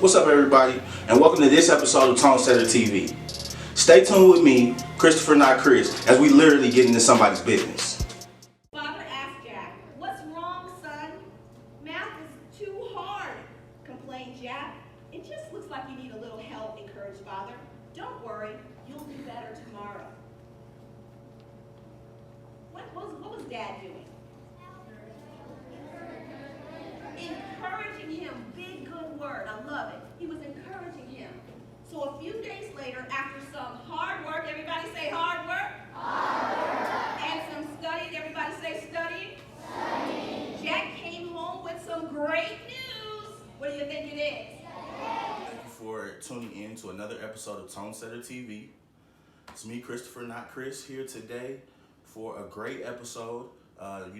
What's up, everybody, and welcome to this episode of Tone Setter TV. Stay tuned with me, Christopher, not Chris, as we literally get into somebody's business. Father asked Jack, "What's wrong, son? Math is too hard," complained Jack. "It just looks like you need a little help," encouraged Father. "Don't worry, you'll do better tomorrow." What was Dad doing? Encouraging him. Big, good word. I love it. He was encouraging him. So a few days later, after some hard work, everybody say hard work. Hard work. And some studying, everybody say studying. Studying. Jack came home with some great news. What do you think it is? Thank you for tuning in to another episode of Tone Setter TV. It's me, Christopher, not Chris, here today for a great episode.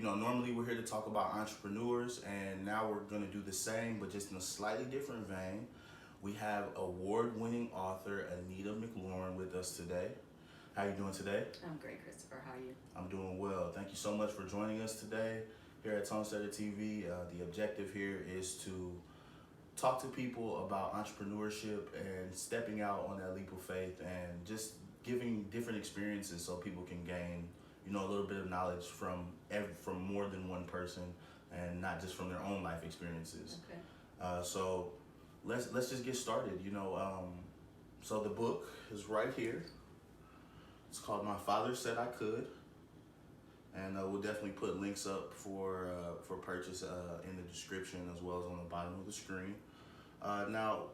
Normally we're here to talk about entrepreneurs, and now we're going to do the same, but just in a slightly different vein. We have award-winning author Anita McLaurin with us today. How are you doing today? I'm great, Christopher. How are you? I'm doing well. Thank you so much for joining us today here at Tone Setter TV. The objective here is to talk to people about entrepreneurship and stepping out on that leap of faith, and just giving different experiences so people can gain a little bit of knowledge from more than one person, and not just from their own life experiences. Okay. So let's just get started. So the book is right here. It's called My Father Said I Could, and we'll definitely put links up for purchase in the description, as well as on the bottom of the screen. Now,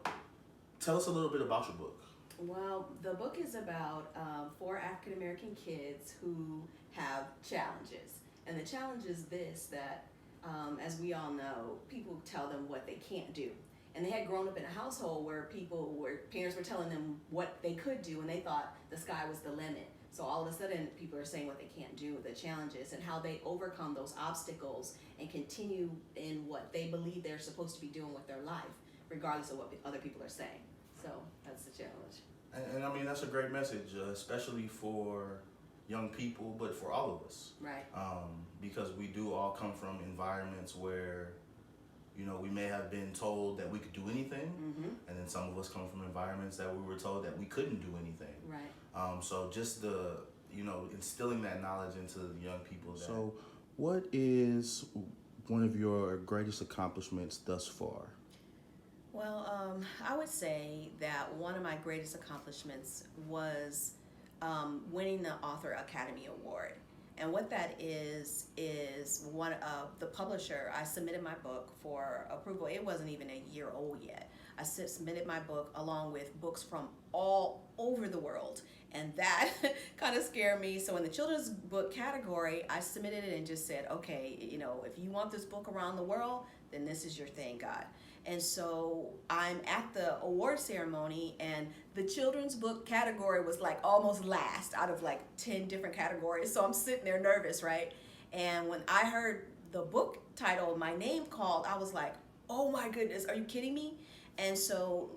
tell us a little bit about your book. Well, the book is about 4 African American kids who have challenges. And the challenge is this, that as we all know, people tell them what they can't do. And they had grown up in a household where parents were telling them what they could do, and they thought the sky was the limit. So all of a sudden, people are saying what they can't do, the challenges, and how they overcome those obstacles and continue in what they believe they're supposed to be doing with their life, regardless of what other people are saying. So that's the challenge. And I mean, that's a great message, especially for young people, but for all of us. Right. Because we do all come from environments where, we may have been told that we could do anything, and then some of us come from environments that we were told that we couldn't do anything. Right. So just instilling that knowledge into the young people. So what is one of your greatest accomplishments thus far? Well, I would say that one of my greatest accomplishments was winning the Author Academy Award. And what that is one of the publisher, I submitted my book for approval. It wasn't even a year old yet. I submitted my book along with books from all over the world. And that kind of scared me. So in the children's book category, I submitted it and just said, okay, if you want this book around the world, then this is your thing, God. And so I'm at the award ceremony, and the children's book category was like almost last out of like 10 different categories. So I'm sitting there nervous, right? And when I heard the book title, my name called, I was like, oh my goodness, are you kidding me? And so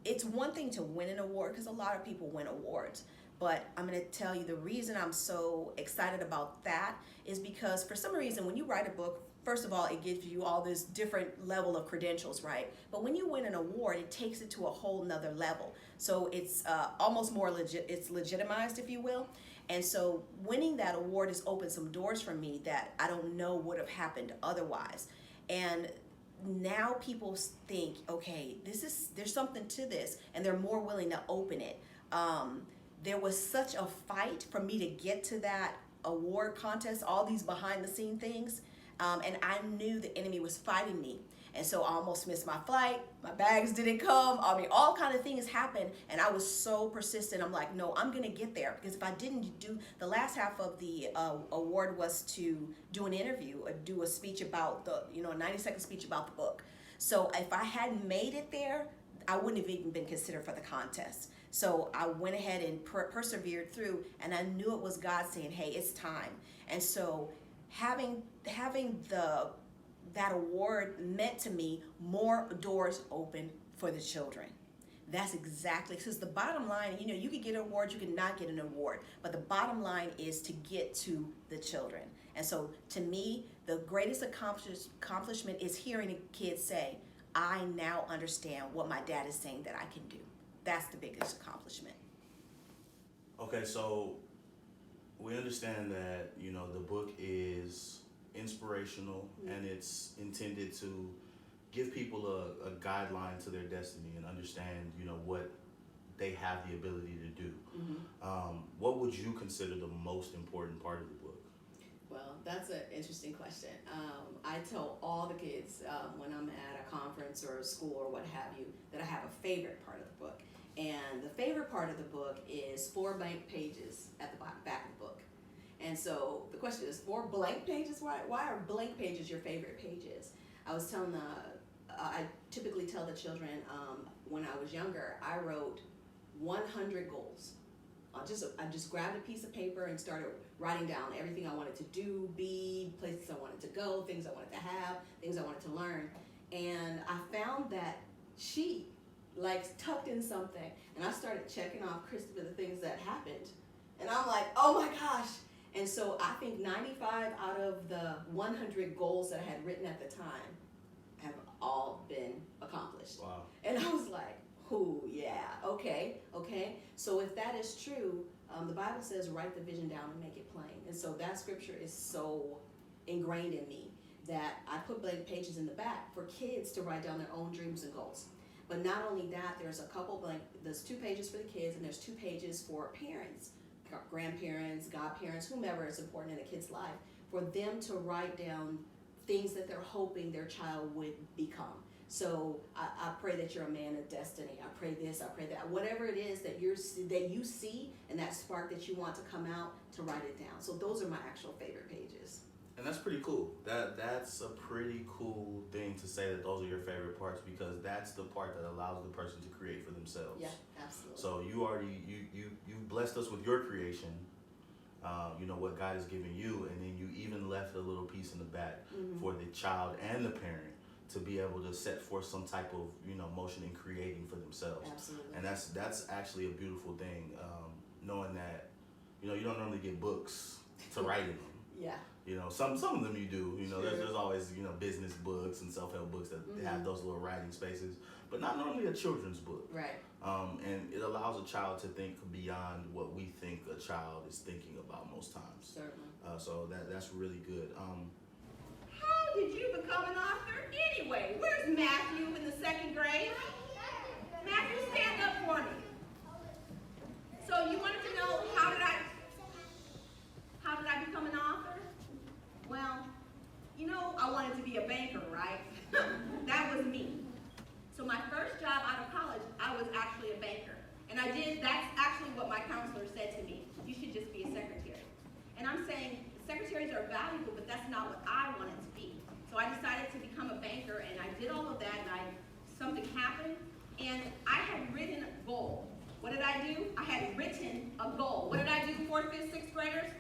it's one thing to win an award, because a lot of people win awards. But I'm going to tell you the reason I'm so excited about that is because for some reason, when you write a book, first of all, it gives you all this different level of credentials, right? But when you win an award, it takes it to a whole nother level. So it's almost more it's legitimized, if you will. And so winning that award has opened some doors for me that I don't know would have happened otherwise. And now people think, okay, there's something to this, and they're more willing to open it. There was such a fight for me to get to that award contest, all these behind the scene things. And I knew the enemy was fighting me. And so I almost missed my flight. My bags didn't come. I mean, all kind of things happened. And I was so persistent. I'm like, no, I'm going to get there. Because if I didn't do, the last half of the award was to do an interview, do a speech about a 90-second speech about the book. So if I hadn't made it there, I wouldn't have even been considered for the contest. So I went ahead and persevered through. And I knew it was God saying, hey, it's time. And so having that award meant to me more doors open for the children. That's exactly, because the bottom line, you could get an award, you could not get an award, but the bottom line is to get to the children. And so to me, the greatest accomplishment is hearing a kid say, I now understand what my dad is saying that I can do. That's the biggest accomplishment. Okay, so we understand that, the book is inspirational and it's intended to give people a guideline to their destiny and understand, what they have the ability to do. What would you consider the most important part of the book? Well, that's an interesting question. I tell all the kids when I'm at a conference or a school or what have you that I have a favorite part of the book. And the favorite part of the book is 4 blank pages at the back of the book. And so the question is, 4 blank pages? Why are blank pages your favorite pages? I was telling I typically tell the children when I was younger, I wrote 100 goals. I just grabbed a piece of paper and started writing down everything I wanted to do, be, places I wanted to go, things I wanted to have, things I wanted to learn. And I found that sheet tucked in something, and I started checking off Christopher the things that happened. And I'm like, oh my gosh. And so I think 95 out of the 100 goals that I had written at the time have all been accomplished. Wow. And I was like, ooh, yeah, okay. So if that is true, the Bible says write the vision down and make it plain. And so that scripture is so ingrained in me that I put blank pages in the back for kids to write down their own dreams and goals. But not only that, there's 2 pages for the kids and there's 2 pages for parents, grandparents, godparents, whomever is important in a kid's life, for them to write down things that they're hoping their child would become. So I pray that you're a man of destiny. I pray this, I pray that. Whatever it is that you see and that spark that you want to come out, to write it down. So those are my actual favorite pages. And that's pretty cool. That's a pretty cool thing to say that those are your favorite parts, because that's the part that allows the person to create for themselves. Yeah, absolutely. So you've blessed us with your creation, what God has given you, and then you even left a little piece in the back for the child and the parent to be able to set forth some type of motion in creating for themselves. Absolutely. And that's actually a beautiful thing, knowing that you don't normally get books to write in them. Yeah. Some of them you do. Sure. There's always business books and self-help books that have those little writing spaces, but not normally a children's book. Right. And it allows a child to think beyond what we think a child is thinking about most times. Certainly. So that's really good. How did you become an author anyway? Where's Matthew in the 2nd grade? Matthew, stand up for me. So you wanted to know how did I become an author? Well, I wanted to be a banker, right? That was me. So my first job out of college, I was actually a banker. And that's actually what my counselor said to me. You should just be a secretary. And I'm saying, secretaries are valuable, but that's not what I wanted to be. So I decided to become a banker, and I did all of that, and something happened, and I had written a goal. What did I do? I had written a goal. What did I do, 4th, 5th, 6th graders?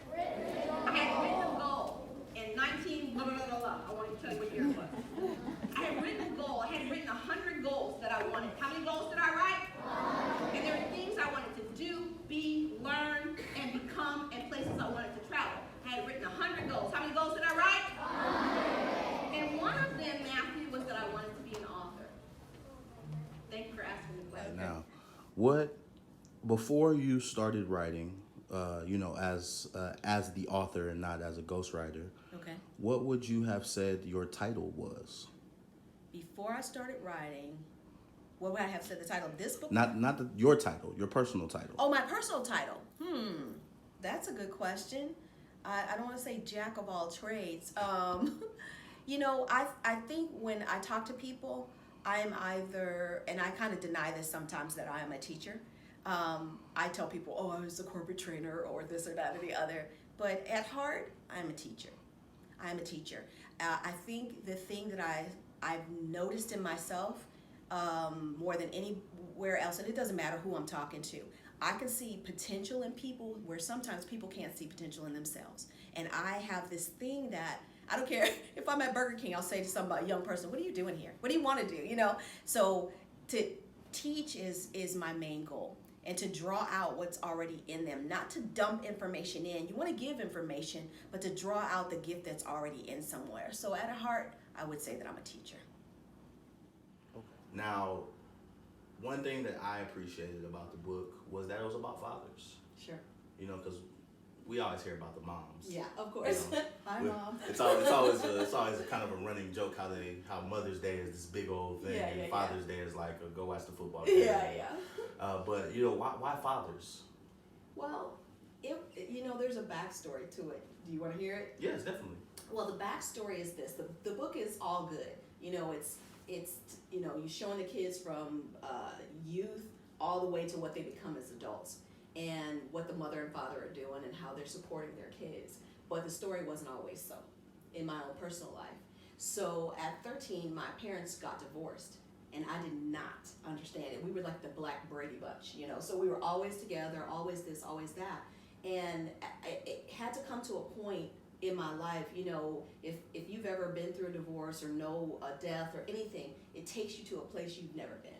I had written a goal in 19 blah, blah, blah, blah. I want to tell you what year it was. I had written a goal. I had written 100 goals that I wanted. How many goals did I write? And there were things I wanted to do, be, learn, and become, and places I wanted to travel. I had written 100 goals. How many goals did I write? And one of them, Matthew, was that I wanted to be an author. Thank you for asking the question. Now, before you started writing, as the author and not as a ghostwriter, Okay. what would you have said your title was? Before I started writing, what would I have said the title of this book? Not your title, your personal title. Oh, my personal title. That's a good question. I don't want to say jack of all trades. I think when I talk to people, I'm either, and I kind of deny this sometimes, that I am a teacher. I tell people, oh, I was a corporate trainer or this or that or the other. But at heart, I'm a teacher. I'm a teacher. I think the thing that I've noticed in myself more than anywhere else, and it doesn't matter who I'm talking to, I can see potential in people where sometimes people can't see potential in themselves. And I have this thing that, I don't care if I'm at Burger King, I'll say to some young person, what are you doing here? What do you want to do? So to teach is my main goal, and to draw out what's already in them, not to dump information in. You want to give information, but to draw out the gift that's already in somewhere. So at heart, I would say that I'm a teacher. Now, one thing that I appreciated about the book was that it was about fathers. Sure. You know, because we always hear about the moms. Yeah, of course. You know, Hi, Mom. It's always a kind of a running joke how Mother's Day is this big old thing, and Father's Day is like go watch the football game. Yeah. But you know, why fathers? Well, there's a backstory to it. Do you want to hear it? Yes, definitely. Well, the backstory is this: the book is all good. It's you're showing the kids from youth all the way to what they become as adults, and what the mother and father are doing and how they're supporting their kids. But the story wasn't always so in my own personal life. So at 13, my parents got divorced, and I did not understand it. We were like the Black Brady Bunch, so we were always together, always this, always that. And it had to come to a point in my life, if you've ever been through a divorce or know a death or anything, it takes you to a place you've never been.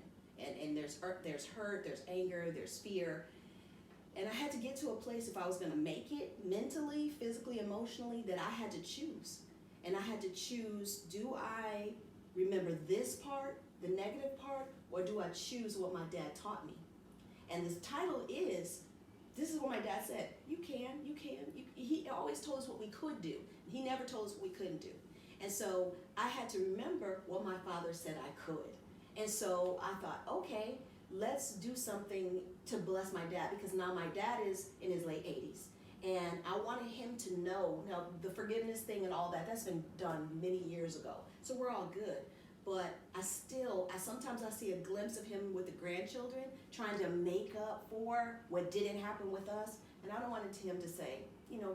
And there's hurt, there's anger, there's fear. And I had to get to a place, if I was going to make it mentally, physically, emotionally, that I had to choose. And I had to choose, do I remember this part, the negative part, or do I choose what my dad taught me? And the title is, this is what my dad said, you can. He always told us what we could do. He never told us what we couldn't do. And so I had to remember what my father said I could. And so I thought, okay, let's do something to bless my dad, because now my dad is in his late 80s. And I wanted him to know, now the forgiveness thing and all that, that's been done many years ago. So we're all good. But sometimes I see a glimpse of him with the grandchildren trying to make up for what didn't happen with us. And I don't want him to say,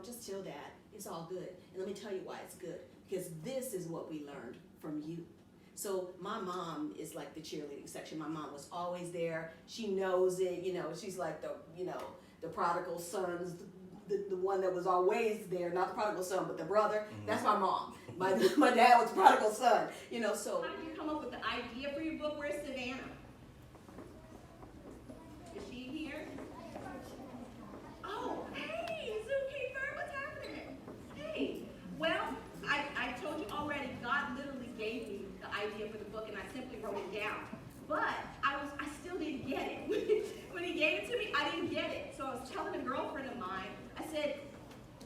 just chill, Dad, it's all good. And let me tell you why it's good. Because this is what we learned from you. So my mom is like the cheerleading section. My mom was always there. She knows it. She's like the prodigal sons, the one that was always there, not the prodigal son, but the brother. Mm-hmm. That's my mom. My dad was the prodigal son. So. How did you come up with the idea for your book? Where's Savannah? Is she here? Oh, hey, Zookeeper, what's happening? Hey, well, I told you already, God literally gave me the idea for the book, and I simply wrote it down. But I still didn't get it. When he gave it to me, I didn't get it. So I was telling a girlfriend of mine, I said,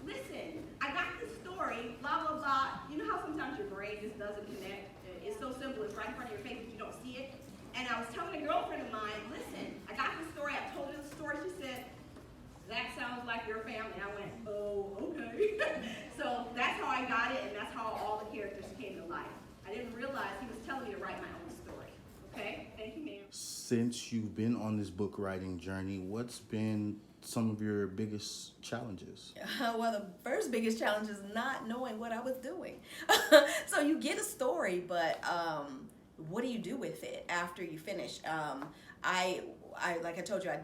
listen, I got this story, blah, blah, blah. You know how sometimes your brain just doesn't connect? It's so simple, it's right in front of your face, but you don't see it. And I was telling a girlfriend of mine, listen, I got this story, I told her the story, she said, that sounds like your family. I went, oh, okay. So that's how I got it, and that's how all the characters came to life. I didn't realize he was telling me to write my own story. Okay, thank you, ma'am. Since you've been on this book writing journey, what's been some of your biggest challenges? Well, the first biggest challenge is not knowing what I was doing. So you get a story, but what do you do with it after you finish? I like I told you, I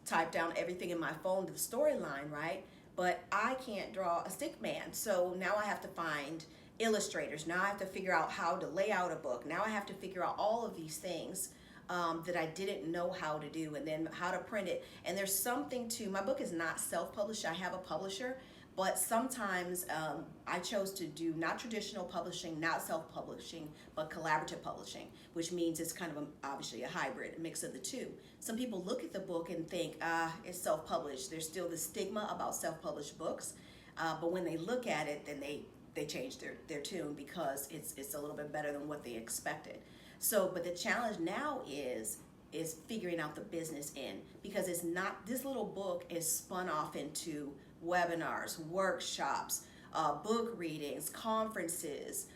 typed down everything in my phone to the storyline, right? But I can't draw a stick man, so now I have to find illustrators. Now I have to figure out how to lay out a book. Now I have to figure out all of these things that I didn't know how to do, and then how to print it. And there's something to, my book is not self-published. I have a publisher, but sometimes I chose to do not traditional publishing, not self-publishing, but collaborative publishing, which means it's kind of obviously a hybrid, a mix of the two. Some people look at the book and think, it's self-published. There's still the stigma about self-published books, but when they look at it, then they change their tune, because it's a little bit better than what they expected. So, but the challenge now is figuring out the business end, because it's not, this little book is spun off into webinars, workshops, book readings, conferences,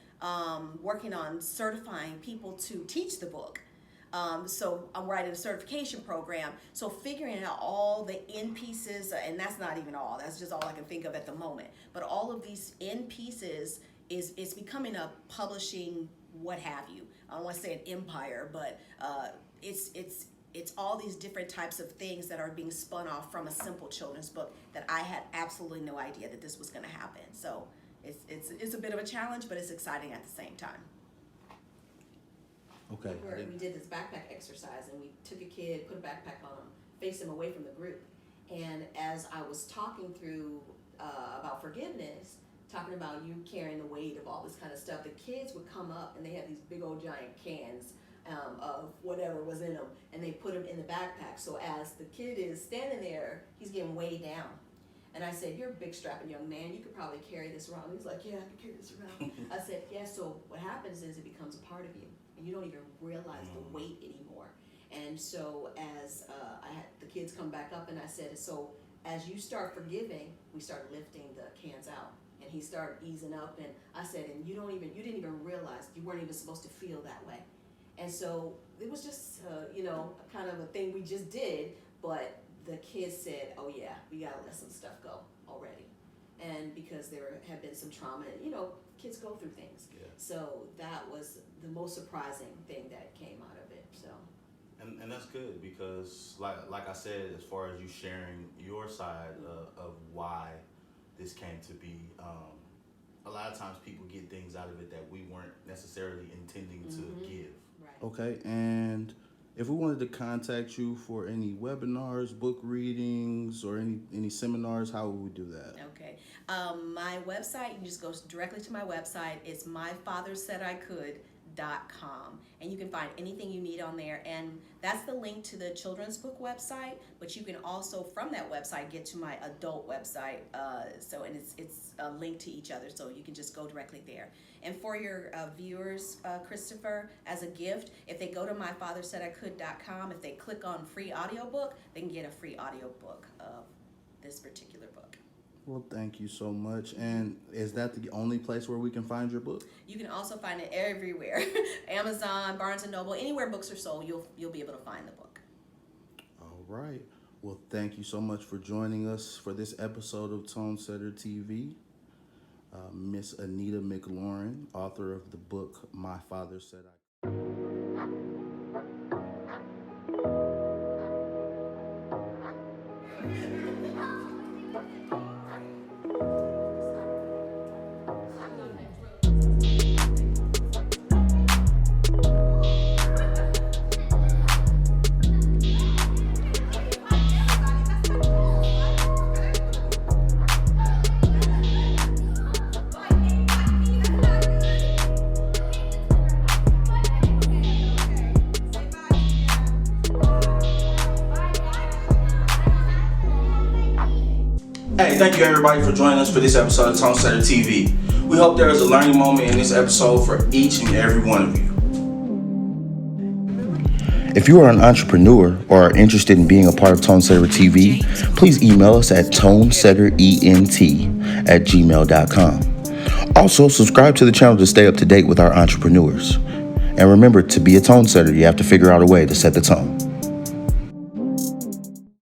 working on certifying people to teach the book. So I'm writing a certification program. So figuring out all the end pieces, and that's not even all, that's just all I can think of at the moment. But all of these end pieces it's becoming a publishing, what have you. I don't want to say an empire, but it's all these different types of things that are being spun off from a simple children's book that I had absolutely no idea that this was going to happen. So it's a bit of a challenge, but it's exciting at the same time. Okay. We did this backpack exercise, and we took a kid, put a backpack on him, faced him away from the group. And as I was talking through about forgiveness, talking about you carrying the weight of all this kind of stuff, the kids would come up and they had these big old giant cans of whatever was in them, and they put them in the backpack. So as the kid is standing there, he's getting weighed down. And I said, you're a big strapping young man, you could probably carry this around. He's like, yeah, I can carry this around. I said, yeah, so what happens is it becomes a part of you, and you don't even realize the weight anymore. And so as I had the kids come back up, and I said, so as you start forgiving, we start lifting the cans out. And he started easing up, and I said, and you didn't even realize, you weren't even supposed to feel that way. And so it was just, kind of a thing we just did, but the kids said, oh yeah, we gotta let some stuff go already. And because there had been some trauma, kids go through things. Yeah. So that was the most surprising thing that came out of it, so. And that's good, because like I said, as far as you sharing your side of why this came to be, a lot of times people get things out of it that we weren't necessarily intending to give. Right. Okay, and if we wanted to contact you for any webinars, book readings, or any seminars, how would we do that? Okay. My website, you can just go directly to my website. It's myfathersaidIcould.com, and you can find anything you need on there, and that's the link to the children's book website, but you can also from that website get to my adult website, and it's a link to each other, so you can just go directly there. And for your viewers, Christopher, as a gift, if they go to myfathersaidIcould.com, if they click on free audiobook, they can get a free audiobook of this particular book. Well, thank you so much. And is that the only place where we can find your book? You can also find it everywhere. Amazon, Barnes & Noble, anywhere books are sold, you'll be able to find the book. All right. Well, thank you so much for joining us for this episode of Tone Setter TV. Miss Anita McLaurin, author of the book My Father Said I Hey, thank you everybody for joining us for this episode of Tone Setter TV. We hope there is a learning moment in this episode for each and every one of you. If you are an entrepreneur or are interested in being a part of Tone Setter TV, please email us at tonesetterent@gmail.com. Also, subscribe to the channel to stay up to date with our entrepreneurs. And remember, to be a tone setter, you have to figure out a way to set the tone.